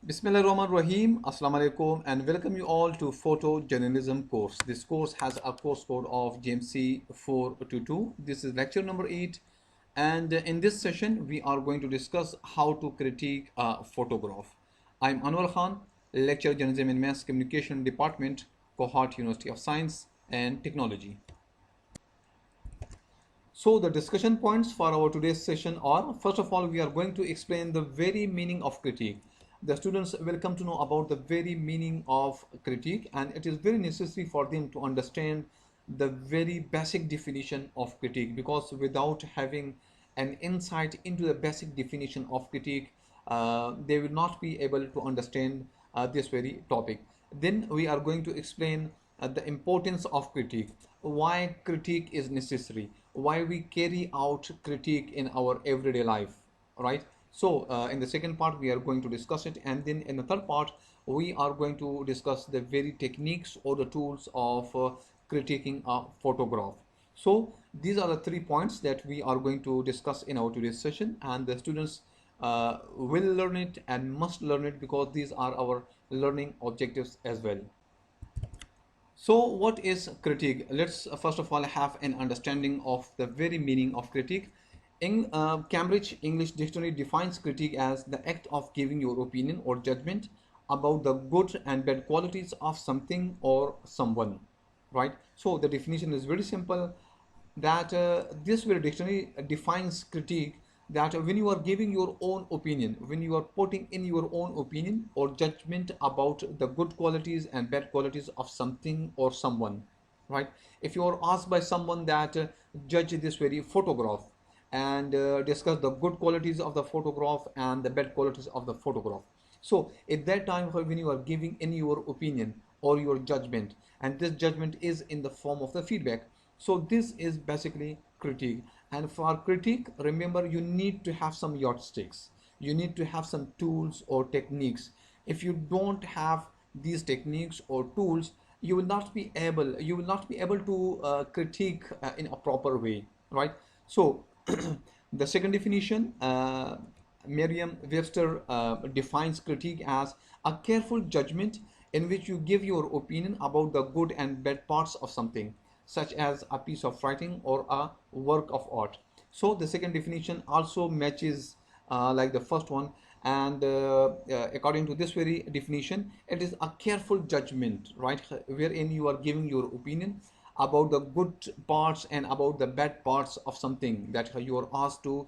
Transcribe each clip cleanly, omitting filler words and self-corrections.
Bismillahirrahmanirrahim. Assalamu alaikum and welcome you all to photojournalism course. This course has a course code of GMC 422. This is lecture number 8 and in this session we are going to discuss how to critique a photograph. I'm Anwar Khan, lecturer journalism in mass communication department, Cohort University of Science and Technology. So the discussion points for our today's session are, first of all, we are going to explain the very meaning of critique. The students will come to know about the very meaning of critique, and it is very necessary for them to understand the very basic definition of critique, because without having an insight into the basic definition of critique, they will not be able to understand this very topic. Then we are going to explain the importance of critique, why critique is necessary, why we carry out critique in our everyday life, right? So in the second part we are going to discuss it, and then in the third part we are going to discuss the very techniques or the tools of critiquing a photograph. So these are the 3 points that we are going to discuss in our today's session, and the students will learn it and must learn it because these are our learning objectives as well. So what is critique? Let's first of all have an understanding of the very meaning of critique. In Cambridge English Dictionary defines critique as the act of giving your opinion or judgment about the good and bad qualities of something or someone, right? So the definition is very simple, that this very dictionary defines critique that when you are giving your own opinion, when you are putting in your own opinion or judgment about the good qualities and bad qualities of something or someone, right? If you are asked by someone that judge this very photograph and discuss the good qualities of the photograph and the bad qualities of the photograph, so at that time when you are giving in your opinion or your judgment, and this judgment is in the form of the feedback, so this is basically critique. And for critique, remember, you need to have some yardsticks. You need to have some tools or techniques. If you don't have these techniques or tools, you will not be able to critique in a proper way, right? So the second definition, Merriam-Webster defines critique as a careful judgment in which you give your opinion about the good and bad parts of something, such as a piece of writing or a work of art. So the second definition also matches like the first one, and according to this very definition, it is a careful judgment, right, wherein you are giving your opinion about the good parts and about the bad parts of something that you are asked to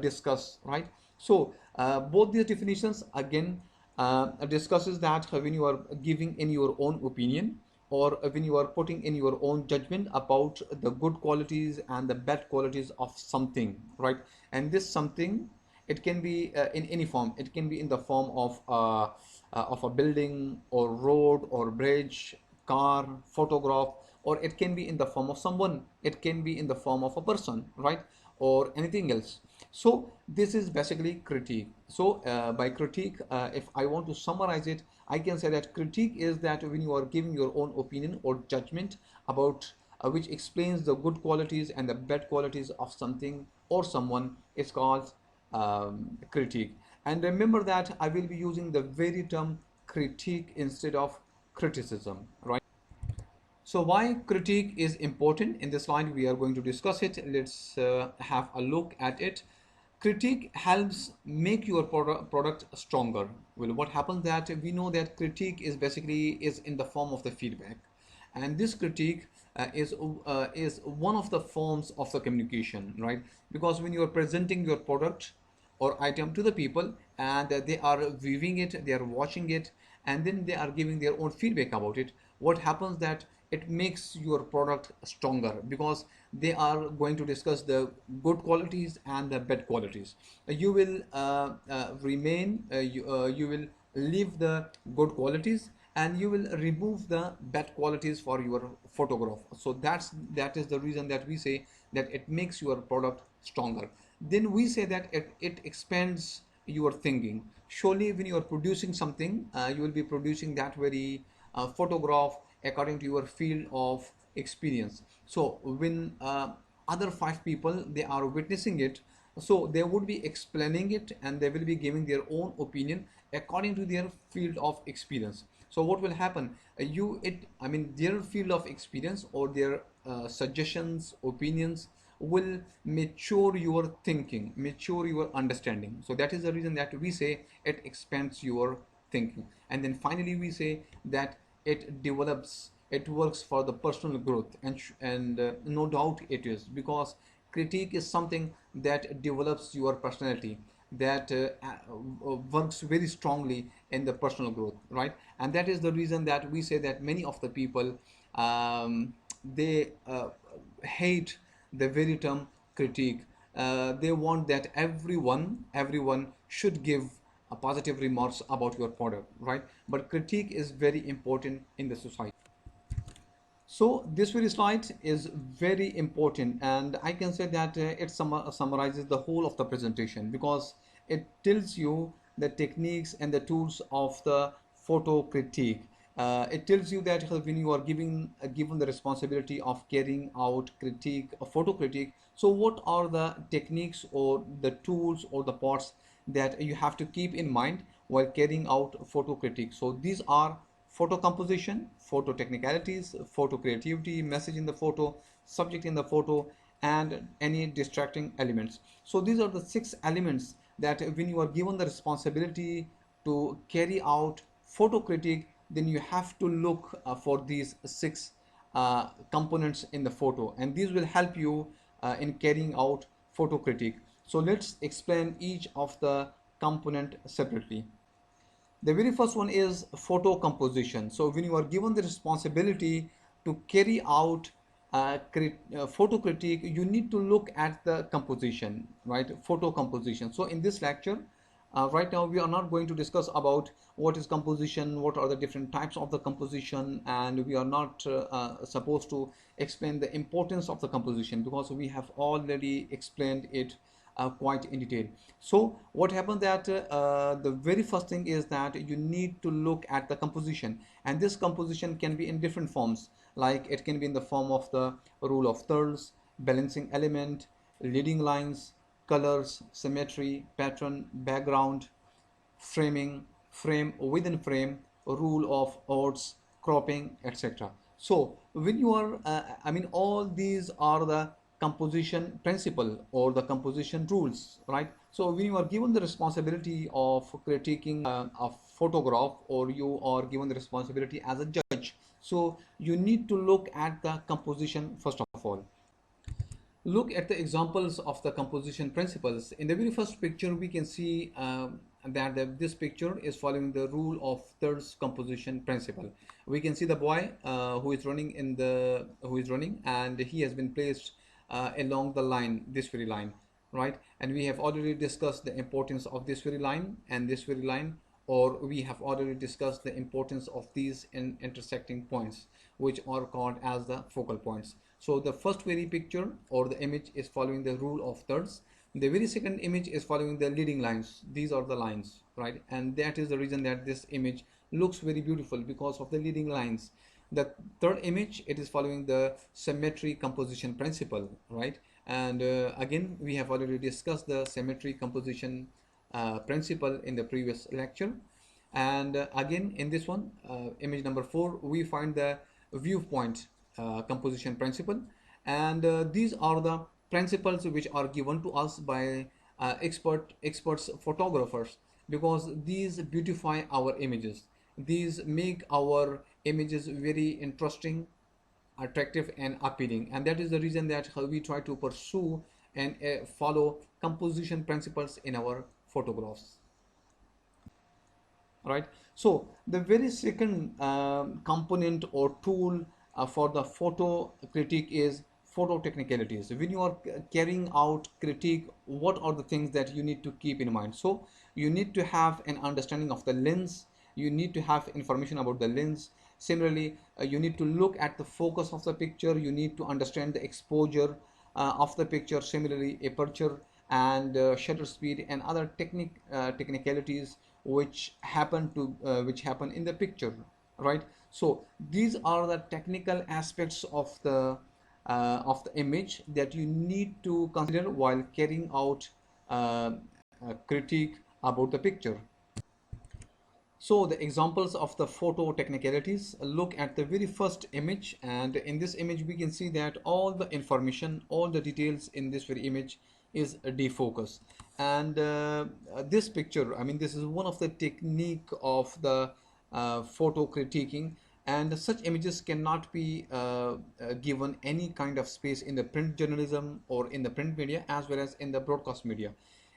discuss, right? So both these definitions again discusses that when you are giving in your own opinion or when you are putting in your own judgment about the good qualities and the bad qualities of something, right? And this something, it can be in any form. It can be in the form of a building or road or bridge, car, photograph, or it can be in the form of someone. It can be in the form of a person, right? Or anything else. So this is basically critique. So by critique, if I want to summarize it, I can say that critique is that when you are giving your own opinion or judgment about which explains the good qualities and the bad qualities of something or someone, is called critique. And remember that I will be using the very term critique instead of criticism, right? So why critique is important in this slide, we are going to discuss it. Let's have a look at it. Critique helps make your product stronger. Well, what happens that we know that critique is basically is in the form of the feedback, and this critique is one of the forms of the communication, right? Because when you are presenting your product or item to the people and they are viewing it, they are watching it, and then they are giving their own feedback about it, what happens that it makes your product stronger because they are going to discuss the good qualities and the bad qualities. You will you will leave the good qualities and you will remove the bad qualities for your photograph. So that is the reason that we say that it makes your product stronger. Then we say that it expands your thinking. Surely when you are producing something, you will be producing that very photograph according to your field of experience. So when other five people they are witnessing it, So they would be explaining it and they will be giving their own opinion according to their field of experience. So what will happen, their field of experience or their suggestions, opinions will mature your thinking, mature your understanding. So that is the reason that we say it expands your thinking. And then finally we say that it develops, it works for the personal growth. And no doubt it is, because critique is something that develops your personality, that works very strongly in the personal growth, right? And that is the reason that we say that many of the people, they hate the very term critique. They want that everyone should give a positive remarks about your product, right? But critique is very important in the society. So this very slide is very important, and I can say that it summarizes the whole of the presentation, because it tells you the techniques and the tools of the photo critique. It tells you that when you are given the responsibility of carrying out critique, a photo critique, so what are the techniques or the tools or the parts that you have to keep in mind while carrying out photo critique. So these are photo composition, photo technicalities, photo creativity, message in the photo, subject in the photo, and any distracting elements. So these are the 6 elements that when you are given the responsibility to carry out photo critique, then you have to look for these 6 components in the photo, and these will help you in carrying out photo critique. So let's explain each of the component separately. The very first one is photo composition. So when you are given the responsibility to carry out photo critique, you need to look at the composition, right? Photo composition. So in this lecture, right now we are not going to discuss about what is composition, what are the different types of the composition, and we are not supposed to explain the importance of the composition, because we have already explained it quite in detail. So what happened that the very first thing is that you need to look at the composition, and this composition can be in different forms, like it can be in the form of the rule of thirds, balancing element, leading lines, colors, symmetry, pattern, background, framing, frame within frame, rule of odds, cropping, etc. So when you are, all these are the composition principle or the composition rules, right? So when you are given the responsibility of critiquing a photograph, or you are given the responsibility as a judge, so you need to look at the composition first of all. Look at the examples of the composition principles. In the very first picture, we can see that this picture is following the rule of thirds composition principle. We can see the boy who is running, and he has been placed along the line, this very line, right? And we have already discussed the importance of this very line and this very line, or we have already discussed the importance of these intersecting points, which are called as the focal points. So the first very picture or the image is following the rule of thirds. The very second image is following the leading lines. These are the lines, right? And that is the reason that this image looks very beautiful, because of the leading lines. The third image, it is following the symmetry composition principle, right? And again, we have already discussed the symmetry composition principle in the previous lecture. And again, in this one, image number 4, we find the viewpoint composition principle. And these are the principles which are given to us by experts photographers, because these beautify our images. These make our images very interesting, attractive, and appealing, and that is the reason that we try to pursue and follow composition principles in our photographs, right? So the very second component or tool for the photo critique is photo technicalities. When you are carrying out critique, what are the things that you need to keep in mind? So you need to have an understanding of the lens, you need to have information about the lens. Similarly, you need to look at the focus of the picture, you need to understand the exposure of the picture, similarly aperture and shutter speed and other technicalities which happen in the picture, right? So these are the technical aspects of the image that you need to consider while carrying out critique about the picture. So the examples of the photo technicalities, look at the very first image, and in this image we can see that all the information, all the details in this very image is defocus. And this picture, I mean, this is one of the technique of the photo critiquing, and such images cannot be given any kind of space in the print journalism or in the print media as well as in the broadcast media.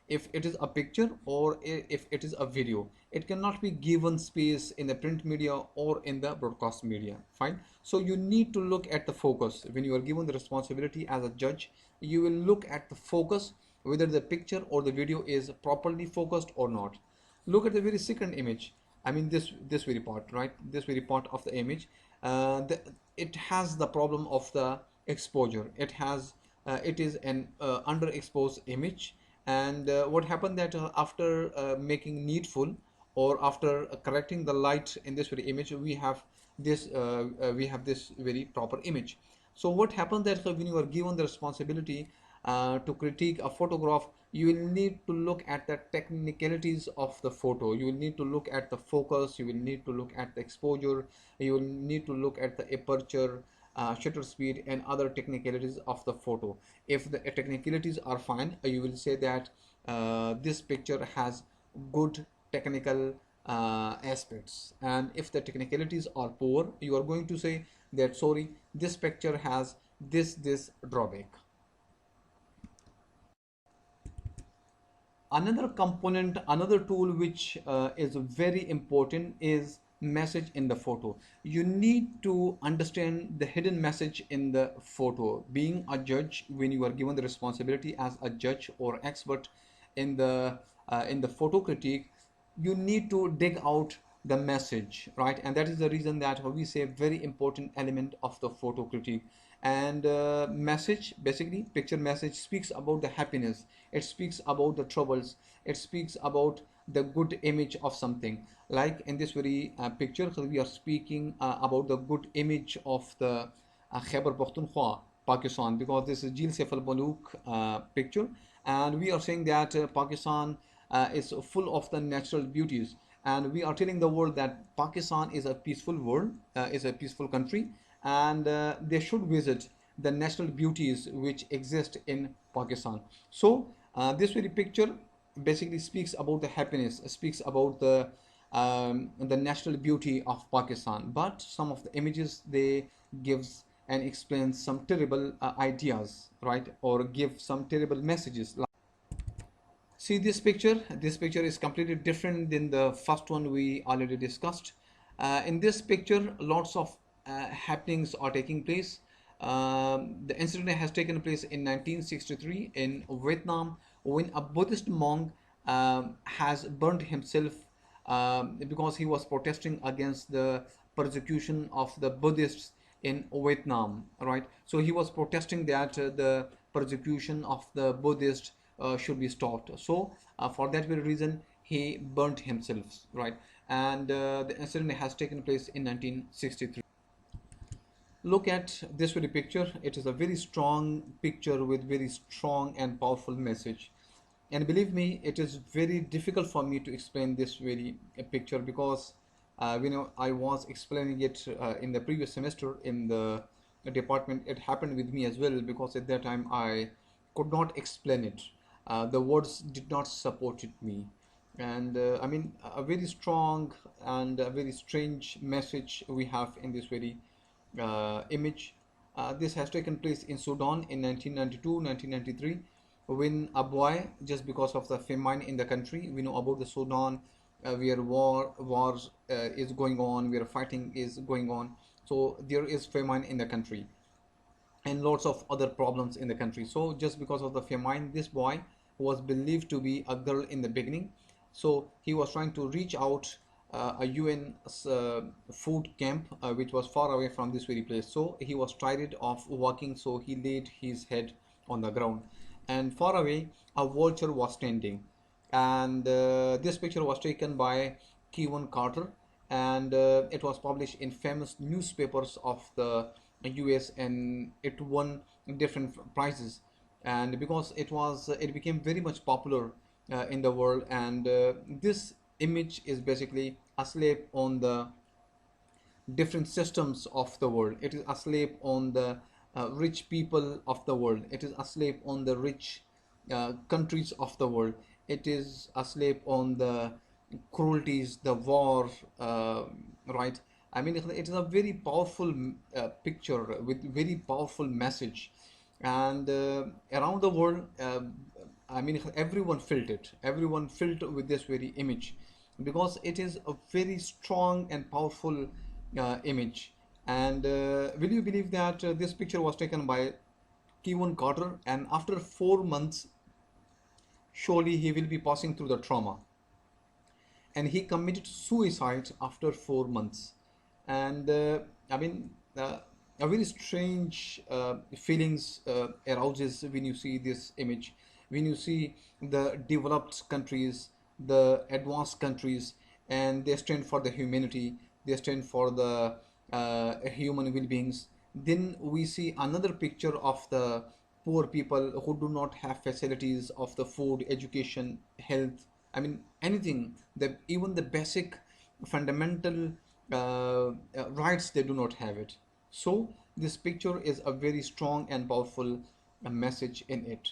If it is a picture or if it is a video, it cannot be given space in the print media or in the broadcast media. Fine. So you need to look at the focus. When you are given the responsibility as a judge, you will look at the focus, whether the picture or the video is properly focused or not. Look at the very second image. I mean, this very part, right? This very part of the image, it has the problem of the exposure. It is an underexposed image. And what happened that after making needful, or after correcting the light in this very image, we have this very proper image. So what happens that when you are given the responsibility to critique a photograph, you will need to look at the technicalities of the photo. You will need to look at the focus, you will need to look at the exposure, you will need to look at the aperture, shutter speed, and other technicalities of the photo. If the technicalities are fine, you will say that this picture has good technical aspects. And if the technicalities are poor, you are going to say that sorry, this picture has this drawback. Another component, another tool which is very important is message in the photo. You need to understand the hidden message in the photo. Being a judge, when you are given the responsibility as a judge or expert in the photo critique, you need to dig out the message, right? And that is the reason that we say very important element of the photo critique. And message, basically picture message, speaks about the happiness, it speaks about the troubles, it speaks about the good image of something. Like in this very picture, we are speaking about the good image of the Khyber Pakhtunkhwa, Pakistan, because this is Jil Saif al-Muluk picture, and we are saying that Pakistan is full of the natural beauties, and we are telling the world that Pakistan is a peaceful world, is a peaceful country, and they should visit the natural beauties which exist in Pakistan. So this very picture basically speaks about the happiness, speaks about the natural beauty of Pakistan. But some of the images, they gives and explains some terrible ideas, right, or give some terrible messages. See this picture. This picture is completely different than the first one we already discussed. In this picture, lots of happenings are taking place. The incident has taken place in 1963 in Vietnam, when a Buddhist monk has burned himself because he was protesting against the persecution of the Buddhists in Vietnam, right? So he was protesting that the persecution of the Buddhists should be stopped. So for that very reason, he burnt himself, right? And the incident has taken place in 1963. Look at this very picture. It is a very strong picture with very strong and powerful message. And believe me, it is very difficult for me to explain this very picture, because I was explaining it in the previous semester in the department. It happened with me as well, because at that time I could not explain it. The words did not support it me. And I mean, a very strong and a very strange message we have in this very image. This has taken place in Sudan in 1992, 1993, when a boy, just because of the famine in the country, we know about the Sudan, where wars is going on, where fighting is going on. So there is famine in the country, and lots of other problems in the country. So just because of the famine, this boy was believed to be a girl in the beginning. So he was trying to reach out a UN food camp which was far away from this very place. So he was tired of walking, so he laid his head on the ground, and far away a vulture was standing. And this picture was taken by Kevin Carter, and it was published in famous newspapers of the US, and it won different prizes. and because it became very much popular in the world, and this image is basically asleep on the different systems of the world. It is asleep on the rich people of the world. It is asleep on the rich countries of the world. It is asleep on the cruelties, the war, right? I mean, it is a very powerful picture with very powerful message, and around the world, I mean, everyone felt it. Everyone felt with this very image, because it is a very strong and powerful image. And will you believe that this picture was taken by Kevin Carter, and after 4 months, surely he will be passing through the trauma, and he committed suicide after 4 months. And I mean, a very strange feelings arouses when you see this image, when you see the developed countries, the advanced countries, and they stand for the humanity, they stand for the human well-beings. Then we see another picture of the poor people who do not have facilities of the food, education, health, I mean anything, the even the basic fundamental rights, they do not have it. So this picture is a very strong and powerful message in it.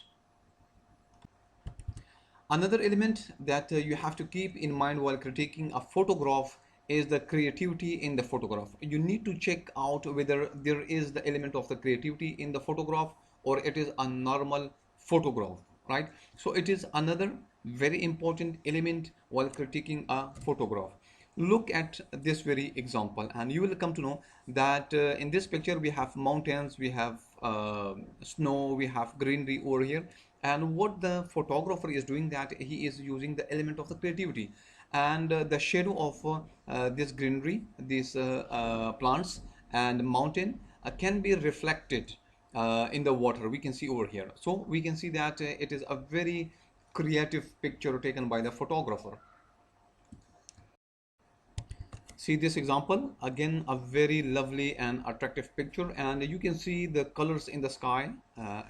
Another element that you have to keep in mind while critiquing a photograph is the creativity in the photograph. You need to check out whether there is the element of the creativity in the photograph, or it is a normal photograph, right? So it is another very important element while critiquing a photograph. Look at this very example and you will come to know that in this picture we have mountains, we have snow, we have greenery over here, and what the photographer is doing, that he is using the element of the creativity, and the shadow of this greenery, these plants and mountain can be reflected in the water, we can see over here. So we can see that it is a very creative picture taken by the photographer. See this example again, a very lovely and attractive picture, and you can see the colors in the sky,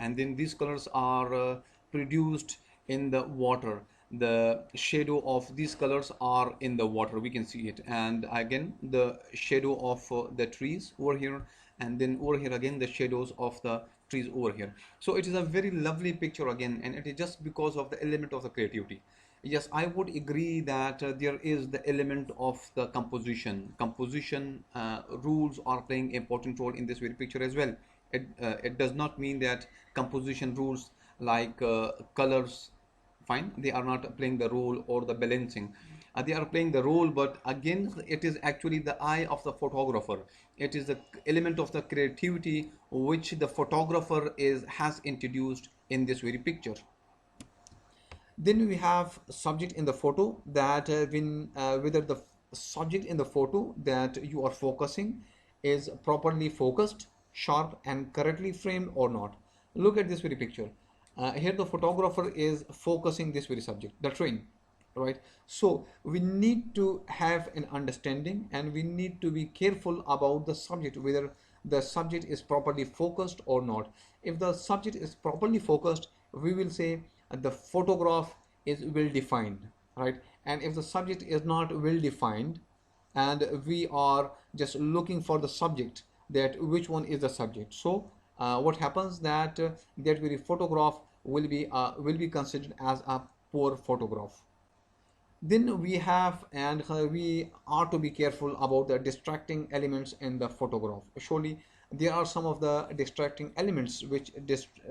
and then these colors are produced in the water. The shadow of these colors are in the water, we can see it, and again the shadow of the trees over here, and then over here again the shadows of the trees over here. So it is a very lovely picture again, and it is just because of the element of the creativity. Yes, I would agree that there is the element of the composition. Composition rules are playing important role in this very picture as well. It does not mean that composition rules like colors, fine, they are not playing the role, or the balancing. They are playing the role, but again, it is actually the eye of the photographer. It is the element of the creativity which the photographer has introduced in this very picture. Then we have subject in the photo, that when whether the subject in the photo that you are focusing is properly focused, sharp and correctly framed or not. Look at this very picture. Here the photographer is focusing this very subject, the train, right? So we need to have an understanding, and we need to be careful about the subject, whether the subject is properly focused or not. If the subject is properly focused, we will say the photograph is well defined, right? And if the subject is not well defined, and we are just looking for the subject, that which one is the subject, so what happens that that very photograph will be considered as a poor photograph. Then we have, and we are to be careful about the distracting elements in the photograph. Surely there are some of the distracting elements which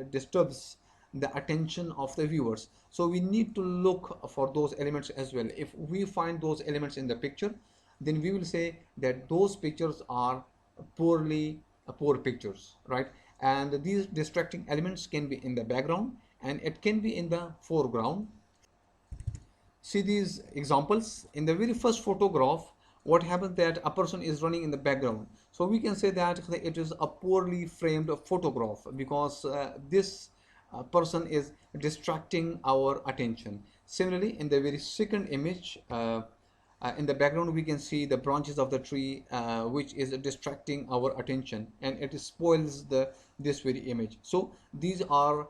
disturbs the attention of the viewers, so we need to look for those elements as well. If we find those elements in the picture, then we will say that those pictures are poor pictures, right? And these distracting elements can be in the background, and it can be in the foreground. See these examples. In the very first photograph, what happens that a person is running in the background, so we can say that it is a poorly framed photograph, because this person is distracting our attention. Similarly, in the very second image, in the background we can see the branches of the tree, which is distracting our attention, and it spoils the this very image. So these are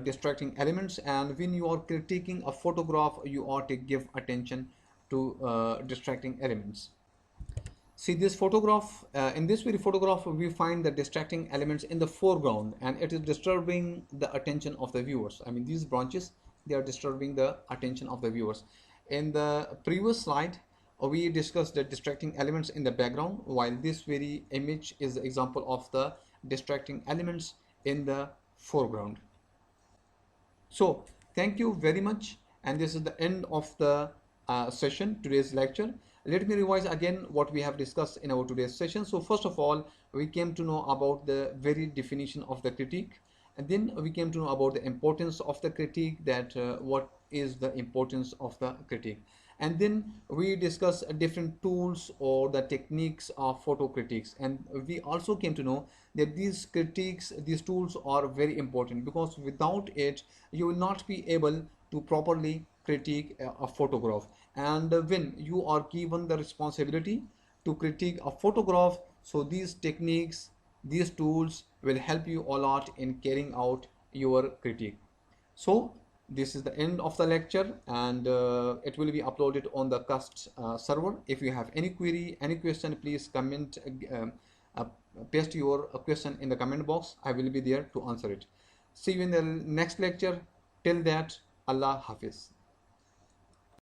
distracting elements, and when you are critiquing a photograph you ought to give attention to distracting elements. See this photograph, in this very photograph we find the distracting elements in the foreground and it is disturbing the attention of the viewers. I mean these branches, they are disturbing the attention of the viewers. In the previous slide we discussed the distracting elements in the background, while this very image is the example of the distracting elements in the foreground. So thank you very much, and this is the end of the session, today's lecture. Let me revise again what we have discussed in our today's session. So first of all, we came to know about the very definition of the critique, and then we came to know about the importance of the critique, that what is the importance of the critique. And then we discuss different tools or the techniques of photo critiques, and we also came to know that these critiques, these tools are very important, because without it you will not be able to properly critique a photograph. And when you are given the responsibility to critique a photograph, so these techniques, these tools will help you a lot in carrying out your critique. So this is the end of the lecture, and it will be uploaded on the cast server. If you have any query, any question, please comment, uh, paste your question in the comment box. I will be there to answer it. See you in the next lecture. Till that, Allah Hafiz.